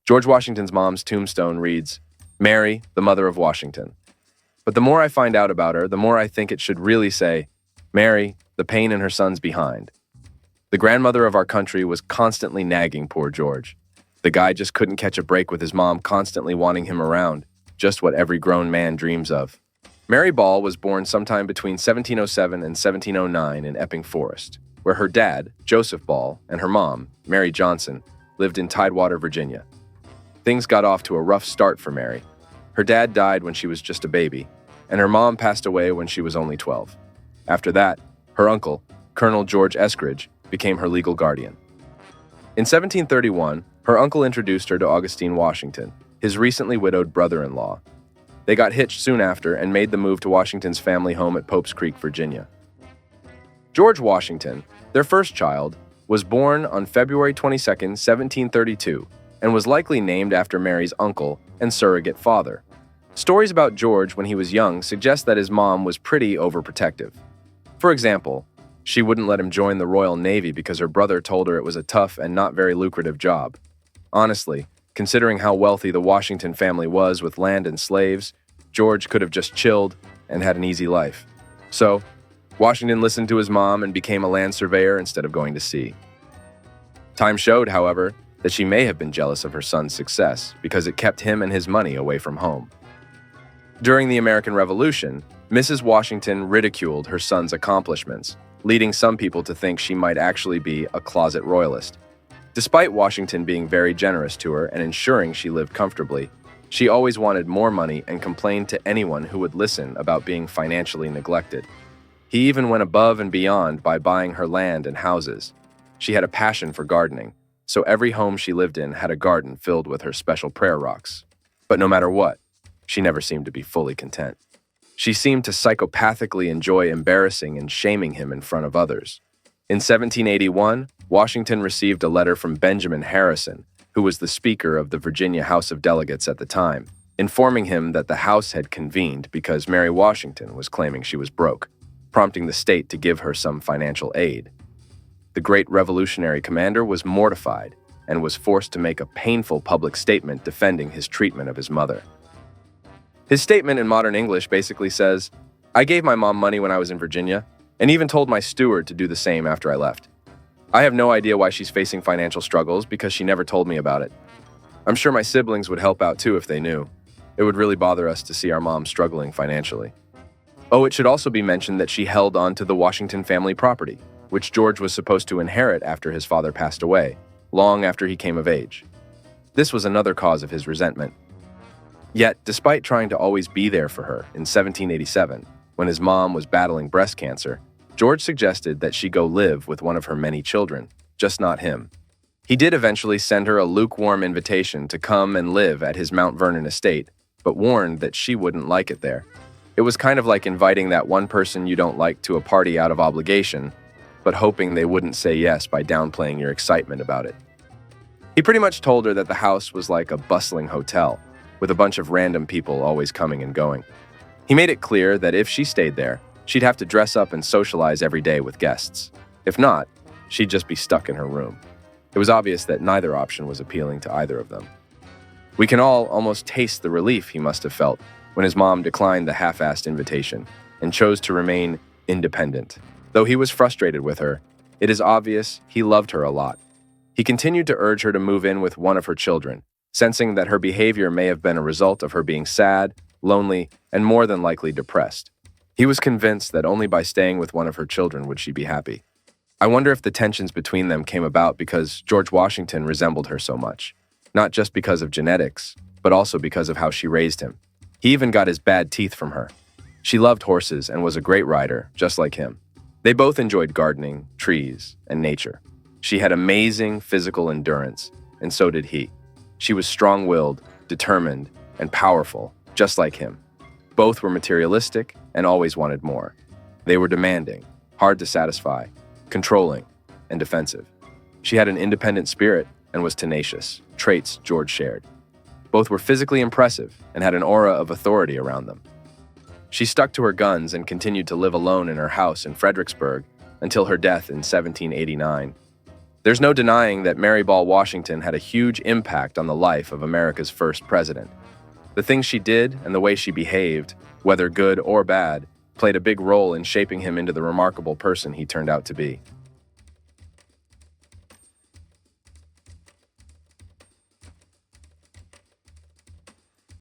George Washington's mom's tombstone reads, Mary, the mother of Washington. But the more I find out about her, the more I think it should really say, Mary, the pain in her son's behind. The grandmother of our country was constantly nagging poor George. The guy just couldn't catch a break with his mom constantly wanting him around, just what every grown man dreams of. Mary Ball was born sometime between 1707 and 1709 in Epping Forest, where her dad, Joseph Ball, and her mom, Mary Johnson, lived in Tidewater, Virginia. Things got off to a rough start for Mary. Her dad died when she was just a baby, and her mom passed away when she was only 12. After that, her uncle, Colonel George Eskridge, became her legal guardian. In 1731, her uncle introduced her to Augustine Washington, his recently widowed brother-in-law. They got hitched soon after and made the move to Washington's family home at Pope's Creek, Virginia. George Washington, their first child, was born on February 22, 1732, and was likely named after Mary's uncle and surrogate father. Stories about George when he was young suggest that his mom was pretty overprotective. For example, she wouldn't let him join the Royal Navy because her brother told her it was a tough and not very lucrative job. Honestly, considering how wealthy the Washington family was with land and slaves, George could have just chilled and had an easy life. So, Washington listened to his mom and became a land surveyor instead of going to sea. Time showed, however, that she may have been jealous of her son's success because it kept him and his money away from home. During the American Revolution, Mrs. Washington ridiculed her son's accomplishments, leading some people to think she might actually be a closet royalist. Despite Washington being very generous to her and ensuring she lived comfortably, she always wanted more money and complained to anyone who would listen about being financially neglected. He even went above and beyond by buying her land and houses. She had a passion for gardening, so every home she lived in had a garden filled with her special prayer rocks. But no matter what, she never seemed to be fully content. She seemed to psychopathically enjoy embarrassing and shaming him in front of others. In 1781, Washington received a letter from Benjamin Harrison, who was the Speaker of the Virginia House of Delegates at the time, informing him that the House had convened because Mary Washington was claiming she was broke, prompting the state to give her some financial aid. The great Revolutionary commander was mortified and was forced to make a painful public statement defending his treatment of his mother. His statement in modern English basically says, I gave my mom money when I was in Virginia, and even told my steward to do the same after I left. I have no idea why she's facing financial struggles because she never told me about it. I'm sure my siblings would help out too if they knew. It would really bother us to see our mom struggling financially. Oh, it should also be mentioned that she held on to the Washington family property, which George was supposed to inherit after his father passed away, long after he came of age. This was another cause of his resentment. Yet, despite trying to always be there for her, in 1787, when his mom was battling breast cancer, George suggested that she go live with one of her many children, just not him. He did eventually send her a lukewarm invitation to come and live at his Mount Vernon estate, but warned that she wouldn't like it there. It was kind of like inviting that one person you don't like to a party out of obligation, but hoping they wouldn't say yes by downplaying your excitement about it. He pretty much told her that the house was like a bustling hotel, with a bunch of random people always coming and going. He made it clear that if she stayed there, she'd have to dress up and socialize every day with guests. If not, she'd just be stuck in her room. It was obvious that neither option was appealing to either of them. We can all almost taste the relief he must have felt when his mom declined the half-assed invitation and chose to remain independent. Though he was frustrated with her, it is obvious he loved her a lot. He continued to urge her to move in with one of her children, sensing that her behavior may have been a result of her being sad, lonely, and more than likely depressed. He was convinced that only by staying with one of her children would she be happy. I wonder if the tensions between them came about because George Washington resembled her so much, not just because of genetics, but also because of how she raised him. He even got his bad teeth from her. She loved horses and was a great rider, just like him. They both enjoyed gardening, trees, and nature. She had amazing physical endurance, and so did he. She was strong-willed, determined, and powerful, just like him. Both were materialistic and always wanted more. They were demanding, hard to satisfy, controlling, and defensive. She had an independent spirit and was tenacious, traits George shared. Both were physically impressive and had an aura of authority around them. She stuck to her guns and continued to live alone in her house in Fredericksburg until her death in 1789. There's no denying that Mary Ball Washington had a huge impact on the life of America's first president. The things she did and the way she behaved, whether good or bad, played a big role in shaping him into the remarkable person he turned out to be.